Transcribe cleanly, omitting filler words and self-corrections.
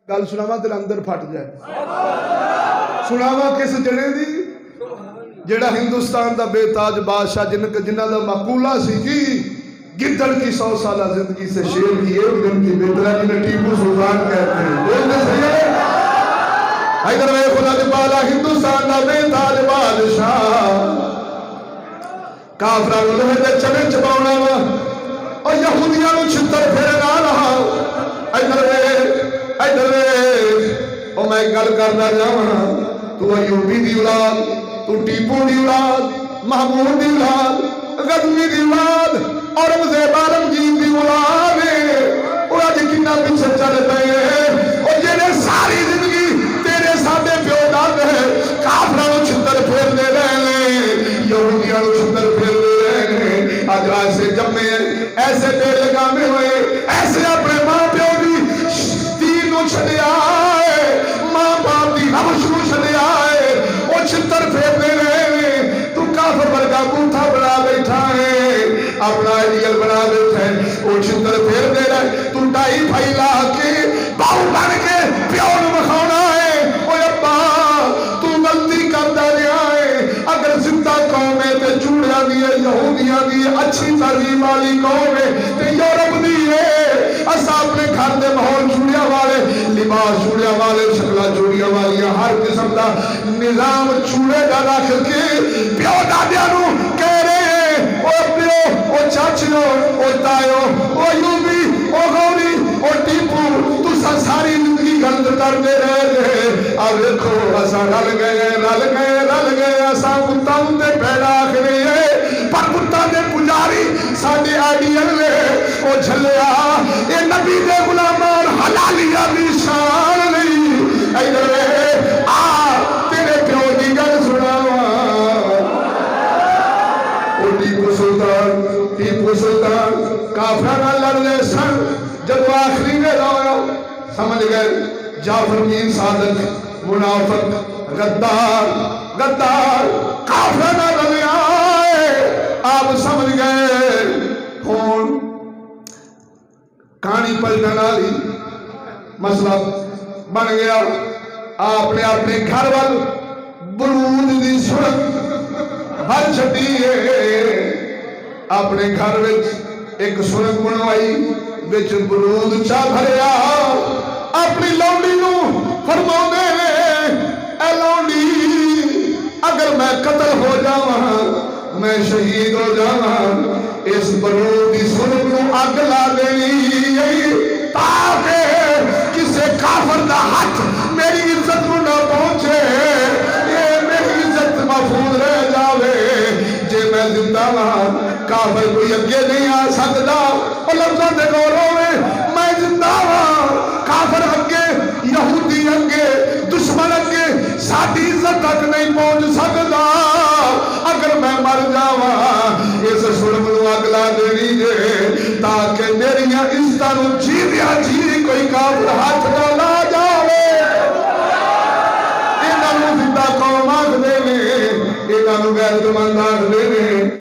گل سناواں تے اندر پھٹ جائے. سناواں کس جنے دی جڑا ہندوستان دا بے تاج بادشاہ جنہ دا مقولہ سی کی گدڑ کی 100 سالہ زندگی سے شیر کی ایک دن کی بہتر ہے جنہیں ٹیپو سلطان کہتے ہیں. بولتے صحیح ہے. حیدر میں خدا دی بالا ہندوستان دا بے تاج بادشاہ کافران لوہے دے چنے چباؤنا وا اور یہودیاں نو چھتر پھیرے نہ رہا. حیدر میں او میں گل کرنا جاواں تو ایوبی دی اولاد تو ٹیپو دی اولاد محمود دی اولاد غزنی دی اولاد اورنگزیب عالمگیر دی اولاد اور اج کنا پیچھے چل پئے اور جڑے ساری زندگی تیرے ساڈے پیو داد ہے کافراں نو چھتر پھیرنے رہے یہودیاں نو چھتر پھیرنے رہے. اج ایسے جمے ایسے بے لگامے ہوئے ایسے اپنے ماں پیو دی دین نو چھڈیا ہے ماں باپ دی روش نو چھڈیا ہے او چھتر پھیرنے رہے. تو کافر ورگا بوتھا بنا بیٹھا ہے اپنا ایڈیل بنا بیٹھا ہے وہ چھتر پھیر دے رہا ہے. تو ڈائی پھیلا کے باؤ بن کے پیو نو بخانا ہے. اوے ابا تو غلطی کرتا رہا ہے. اگر زندہ قوم ہے تے چوڑیاں دی ہے یہودیاں دی ہے اچھی تہذیب والی قوم ہے تے یورپ دی ہے. اساں اپنے گھر دے ماحول چوڑیاں والے لباس چوڑیاں والے شکلاں چوڑیاں والی ہر قسم دا نظام چوڑے دا رکھ کے پیو دادیاں نو کہہ رہے ہیں او پیو او چاچیو او تایو او یوبی او غوری او ٹیپو تساں ساری زندگی غلط کرتے رہے. اب دیکھو اساں رل گئے اساں کتا تے پیڑا آخری ہے پر کتا دے پجاری ساڈے آئیڈیل نے او جھلیا اے نبی دے غلامان حلالیہ دی شان نہیں. ادھر آ تیرے پیو دی گل سناواں او ٹیپو سلطان کافراں نال لڑ رہے سن. جب آخری میں رویا سمجھ گئے جعفر کی صادق منافق غدار کافراں نال لڑیا آپ سمجھ گئے کون کہانی پلٹن والی مسئلہ بن گیا. آپ نے اپنے گھر وال برود دی سڑک بھر چھٹی ہے. اپنے گھر وچ ایک سڑک بنوائی وچ برود چا بھریا. اپنی لونڈی نو فرماؤندے نے اے لونڈی اگر میں قتل ہو جاواں میں شہید ہو جاواں اس برود دی سڑک نو اگ لا دینی تاکہ کسے کافر دا ہاتھ میری عزت نو نہ پہنچے یہ میری عزت محفوظ رہ جاوے. جے میں زندہ ہاں کافر کوئی اگے نہیں آ سکتا. اور لفظاں دے غور ہوئے میں زندہ ہاں کافر اگے یہودی اگے دشمن اگے ساڈی عزت تک نہیں پہنچ سکتا. اگر میں مر جاواں اس سڑک نو اگ لا دینی جے تاکہ میری عزتاں نو جیویا جی کوئی کافر ہاتھ نہ لا جاوے. انہاں نو زندہ قوم آکھدے نے انہاں نو غیرتمند آکھدے نے